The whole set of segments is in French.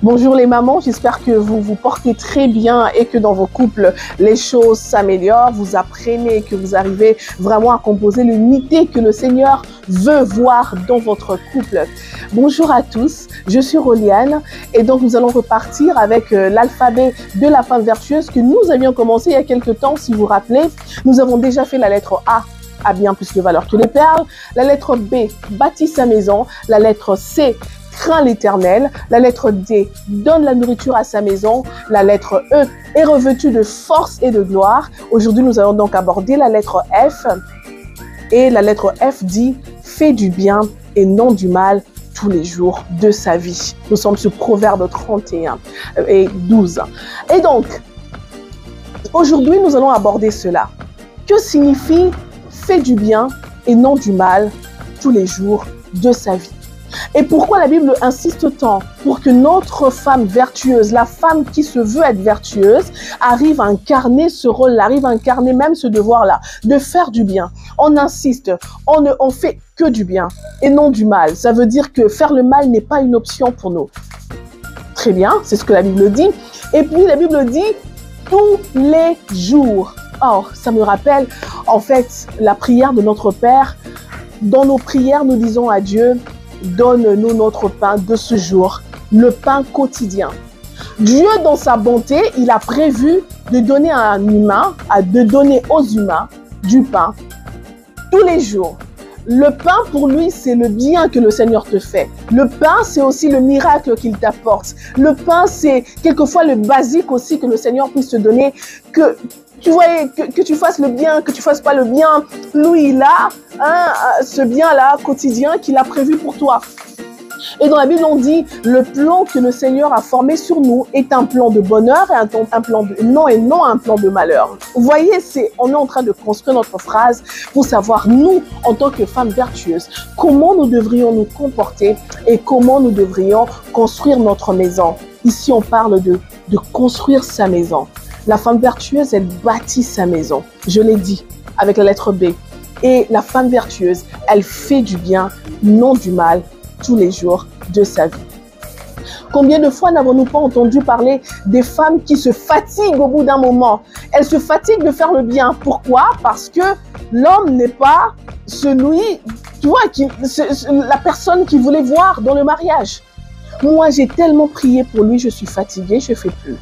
Bonjour les mamans, j'espère que vous vous portez très bien et que dans vos couples, les choses s'améliorent. Vous apprenez, que vous arrivez vraiment à composer l'unité que le Seigneur veut voir dans votre couple. Bonjour à tous, je suis Roliane et donc nous allons repartir avec l'alphabet de la femme vertueuse que nous avions commencé il y a quelques temps, si vous vous rappelez. Nous avons déjà fait la lettre A bien plus de valeur que les perles. La lettre B, bâtit sa maison. La lettre C, craint l'Éternel. La lettre D, donne la nourriture à sa maison. La lettre E, est revêtue de force et de gloire. Aujourd'hui, nous allons donc aborder la lettre F. Et la lettre F dit, fais du bien et non du mal tous les jours de sa vie. Nous sommes sur Proverbe 31 et 12. Et donc, aujourd'hui, nous allons aborder cela. Que signifie fait du bien et non du mal tous les jours de sa vie. Et pourquoi la Bible insiste tant pour que notre femme vertueuse, la femme qui se veut être vertueuse, arrive à incarner ce rôle-là, arrive à incarner même ce devoir-là, de faire du bien. On insiste, on fait que du bien et non du mal. Ça veut dire que faire le mal n'est pas une option pour nous. Très bien, c'est ce que la Bible dit. Et puis la Bible dit tous les jours. Or, ça me rappelle, en fait, la prière de notre Père. Dans nos prières, nous disons à Dieu, donne-nous notre pain de ce jour, le pain quotidien. Dieu, dans sa bonté, il a prévu de donner à un humain, de donner aux humains du pain tous les jours. Le pain, pour lui, c'est le bien que le Seigneur te fait. Le pain, c'est aussi le miracle qu'il t'apporte. Le pain, c'est quelquefois le basique aussi que le Seigneur puisse te donner, que tu vois, que tu fasses le bien, que tu fasses pas le bien. Lui, il a ce bien-là quotidien qu'il a prévu pour toi. Et dans la Bible, on dit, le plan que le Seigneur a formé sur nous est un plan de bonheur et un plan de non et non un plan de malheur. Vous voyez, on est en train de construire notre phrase pour savoir, nous, en tant que femmes vertueuses, comment nous devrions nous comporter et comment nous devrions construire notre maison. Ici, on parle de construire sa maison. La femme vertueuse, elle bâtit sa maison. Je l'ai dit, avec la lettre B. Et la femme vertueuse, elle fait du bien, non du mal, tous les jours de sa vie. Combien de fois n'avons-nous pas entendu parler des femmes qui se fatiguent au bout d'un moment? Elles se fatiguent de faire le bien. Pourquoi? Parce que l'homme n'est pas celui, tu vois, la personne qu'il voulait voir dans le mariage. Moi, j'ai tellement prié pour lui, je suis fatiguée, je ne fais plus.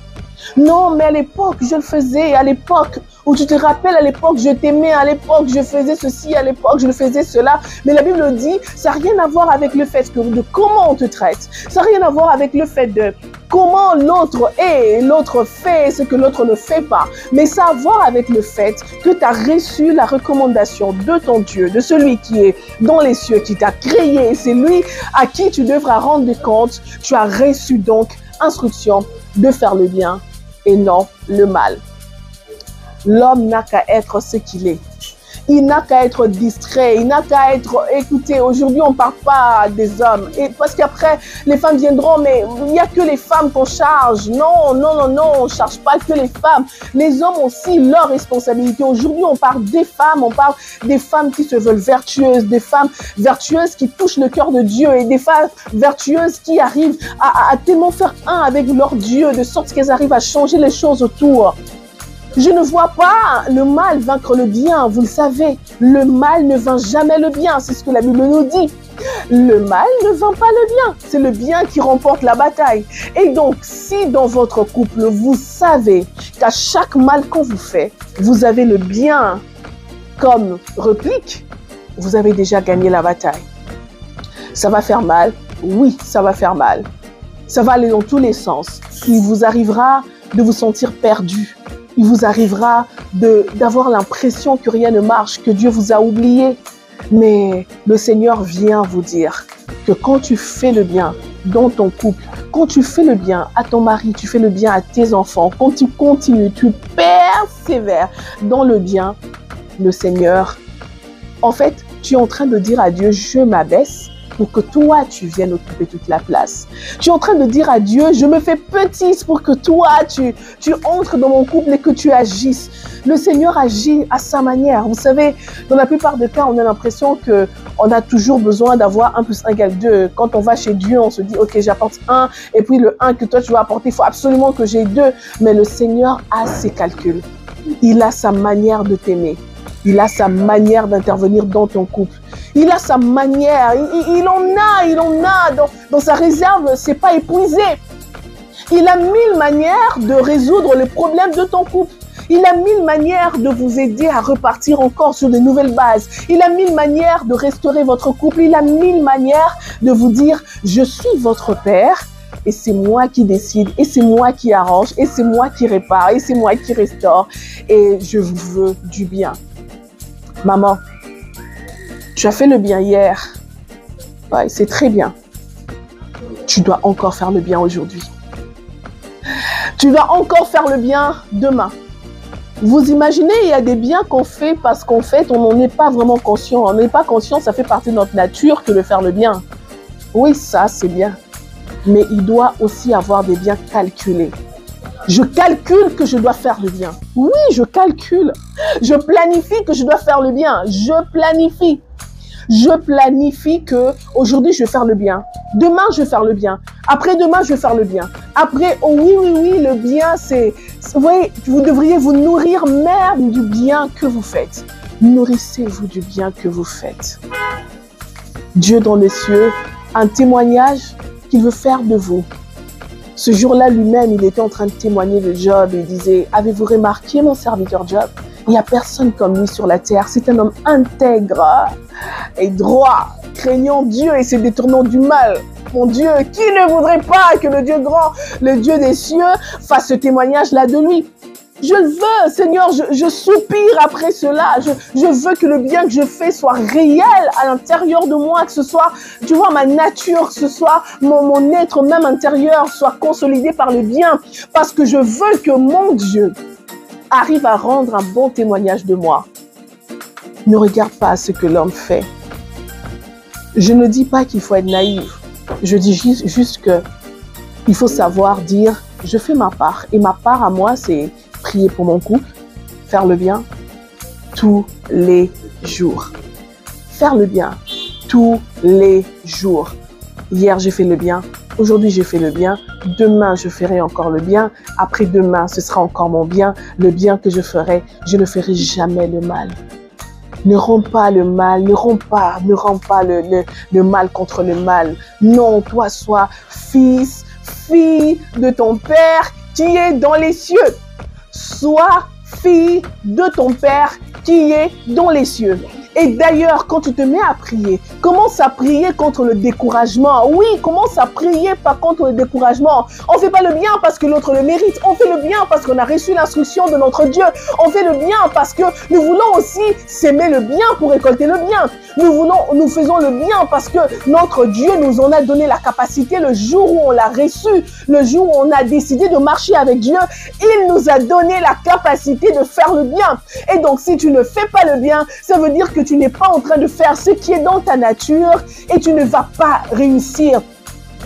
Non, mais à l'époque, je le faisais, à l'époque, où tu te rappelles, à l'époque, je t'aimais, à l'époque, je faisais ceci, à l'époque, je le faisais cela. Mais la Bible dit, ça n'a rien à voir avec le fait de comment on te traite. Ça n'a rien à voir avec le fait de comment l'autre est, l'autre fait ce que l'autre ne fait pas. Mais ça a à voir avec le fait que tu as reçu la recommandation de ton Dieu, de celui qui est dans les cieux, qui t'a créé. C'est lui à qui tu devras rendre compte. Tu as reçu donc instruction de faire le bien et non le mal. L'homme n'a qu'à être ce qu'il est. Il n'a qu'à être distrait, il n'a qu'à être... Écoutez, aujourd'hui, on ne parle pas des hommes. Et parce qu'après, les femmes viendront, mais il n'y a que les femmes qu'on charge. Non, non, non, non, on ne charge pas que les femmes. Les hommes ont aussi leurs responsabilités. Aujourd'hui, on parle des femmes, on parle des femmes qui se veulent vertueuses, des femmes vertueuses qui touchent le cœur de Dieu et des femmes vertueuses qui arrivent à tellement faire un avec leur Dieu, de sorte qu'elles arrivent à changer les choses autour. Je ne vois pas le mal vaincre le bien, vous le savez. Le mal ne vainc jamais le bien, c'est ce que la Bible nous dit. Le mal ne vainc pas le bien, c'est le bien qui remporte la bataille. Et donc, si dans votre couple, vous savez qu'à chaque mal qu'on vous fait, vous avez le bien comme réplique, vous avez déjà gagné la bataille. Ça va faire mal, oui, ça va faire mal. Ça va aller dans tous les sens. Il vous arrivera de vous sentir perdu. Il vous arrivera d'avoir l'impression que rien ne marche, que Dieu vous a oublié. Mais le Seigneur vient vous dire que quand tu fais le bien dans ton couple, quand tu fais le bien à ton mari, tu fais le bien à tes enfants, quand tu continues, tu persévères dans le bien, le Seigneur, en fait, tu es en train de dire à Dieu, je m'abaisse pour que toi, tu viennes occuper toute la place. Tu es en train de dire à Dieu, je me fais petite pour que toi, tu entres dans mon couple et que tu agisses. Le Seigneur agit à sa manière. Vous savez, dans la plupart des cas, on a l'impression qu'on a toujours besoin d'avoir 1 + 1 = 2. Quand on va chez Dieu, on se dit, ok, j'apporte 1, et puis le 1 que toi tu vas apporter, il faut absolument que j'ai 2. Mais le Seigneur a ses calculs. Il a sa manière de t'aimer. Il a sa manière d'intervenir dans ton couple. Il a sa manière. Il en a. Dans sa réserve, c'est pas épuisé. Il a 1000 manières de résoudre les problèmes de ton couple. Il a 1000 manières de vous aider à repartir encore sur de nouvelles bases. Il a 1000 manières de restaurer votre couple. Il a 1000 manières de vous dire, je suis votre père. Et c'est moi qui décide, et c'est moi qui arrange, et c'est moi qui répare, et c'est moi qui restaure. Et je vous veux du bien. Maman, tu as fait le bien hier. Ouais, c'est très bien. Tu dois encore faire le bien aujourd'hui. Tu dois encore faire le bien demain. Vous imaginez, il y a des biens qu'on fait parce qu'en fait, on n'en est pas vraiment conscient. On n'est pas conscient, ça fait partie de notre nature que de faire le bien. Oui, ça, c'est bien. Mais il doit aussi avoir des biens calculés. Je calcule que je dois faire le bien. Oui, je calcule. Je planifie que je dois faire le bien. Je planifie. Je planifie que aujourd'hui je vais faire le bien. Demain, je vais faire le bien. Après-demain, je vais faire le bien. Après, oh oui, le bien, c'est... Vous voyez, vous devriez vous nourrir même du bien que vous faites. Nourrissez-vous du bien que vous faites. Dieu dans les cieux, un témoignage qu'il veut faire de vous. Ce jour-là, lui-même, il était en train de témoigner de Job et il disait, avez-vous remarqué mon serviteur Job? Il n'y a personne comme lui sur la terre. C'est un homme intègre et droit, craignant Dieu et se détournant du mal. Mon Dieu, qui ne voudrait pas que le Dieu grand, le Dieu des cieux, fasse ce témoignage-là de lui? Je le veux, Seigneur, je soupire après cela. Je veux que le bien que je fais soit réel à l'intérieur de moi, que ce soit, tu vois, ma nature, que ce soit mon être même intérieur soit consolidé par le bien. Parce que je veux que mon Dieu arrive à rendre un bon témoignage de moi. Ne regarde pas ce que l'homme fait. Je ne dis pas qu'il faut être naïf. Je dis juste que il faut savoir dire, je fais ma part. Et ma part à moi, c'est prier pour mon couple, faire le bien tous les jours. Faire le bien tous les jours. Hier, j'ai fait le bien. Aujourd'hui, j'ai fait le bien. Demain, je ferai encore le bien. Après-demain, ce sera encore mon bien. Le bien que je ferai, je ne ferai jamais le mal. Ne rends pas le mal, ne rends pas le mal contre le mal. Non, toi, sois fils, fille de ton Père qui est dans les cieux. Sois fille de ton Père qui est dans les cieux. Et d'ailleurs, quand tu te mets à prier, commence à prier contre le découragement. Oui, commence à prier pas contre le découragement. On ne fait pas le bien parce que l'autre le mérite. On fait le bien parce qu'on a reçu l'instruction de notre Dieu. On fait le bien parce que nous voulons aussi s'aimer le bien pour récolter le bien. Nous faisons le bien parce que notre Dieu nous en a donné la capacité le jour où on l'a reçu, le jour où on a décidé de marcher avec Dieu. Il nous a donné la capacité de faire le bien. Et donc, si tu ne fais pas le bien, ça veut dire que tu n'es pas en train de faire ce qui est dans ta nature et tu ne vas pas réussir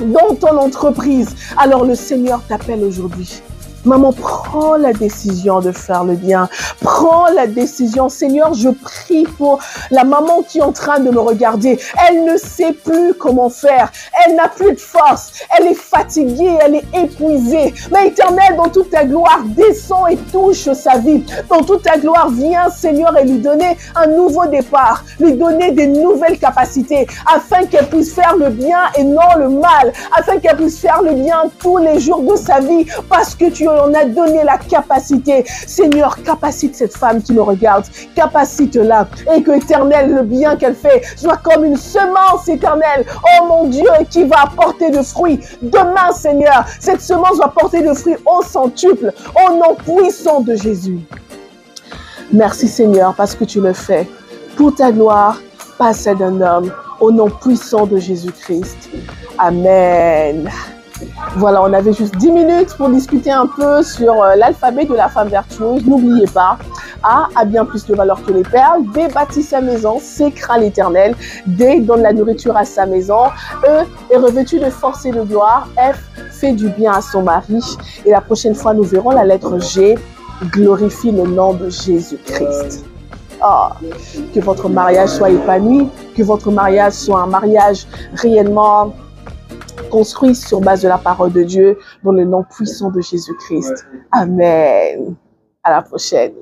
dans ton entreprise. Alors le Seigneur t'appelle aujourd'hui. Maman, prends la décision de faire le bien. Prends la décision. Seigneur, je prie pour la maman qui est en train de me regarder. Elle ne sait plus comment faire. Elle n'a plus de force. Elle est fatiguée. Elle est épuisée. Mais Éternel, dans toute ta gloire, descends et touche sa vie. Dans toute ta gloire, viens, Seigneur, et lui donner un nouveau départ. Lui donner des nouvelles capacités afin qu'elle puisse faire le bien et non le mal. Afin qu'elle puisse faire le bien tous les jours de sa vie. Parce que tu en a donné la capacité. Seigneur, capacite cette femme qui me regarde. Capacite-la. Et que, Éternel, le bien qu'elle fait soit comme une semence, Éternel. Oh mon Dieu, qui va apporter de fruits. Demain, Seigneur, cette semence va porter de fruits au centuple, au nom puissant de Jésus. Merci, Seigneur, parce que tu le fais. Pour ta gloire, pas celle d'un homme. Au nom puissant de Jésus-Christ. Amen. Voilà, on avait juste 10 minutes pour discuter un peu sur l'alphabet de la femme vertueuse. N'oubliez pas, A a bien plus de valeur que les perles. B bâtit sa maison. C craint l'Éternel. D donne la nourriture à sa maison. E est revêtu de force et de gloire. F fait du bien à son mari. Et la prochaine fois, nous verrons la lettre G. Glorifie le nom de Jésus-Christ. Oh, que votre mariage soit épanoui, que votre mariage soit un mariage réellement construit sur base de la parole de Dieu, dans le nom puissant de Jésus-Christ. Amen. À la prochaine.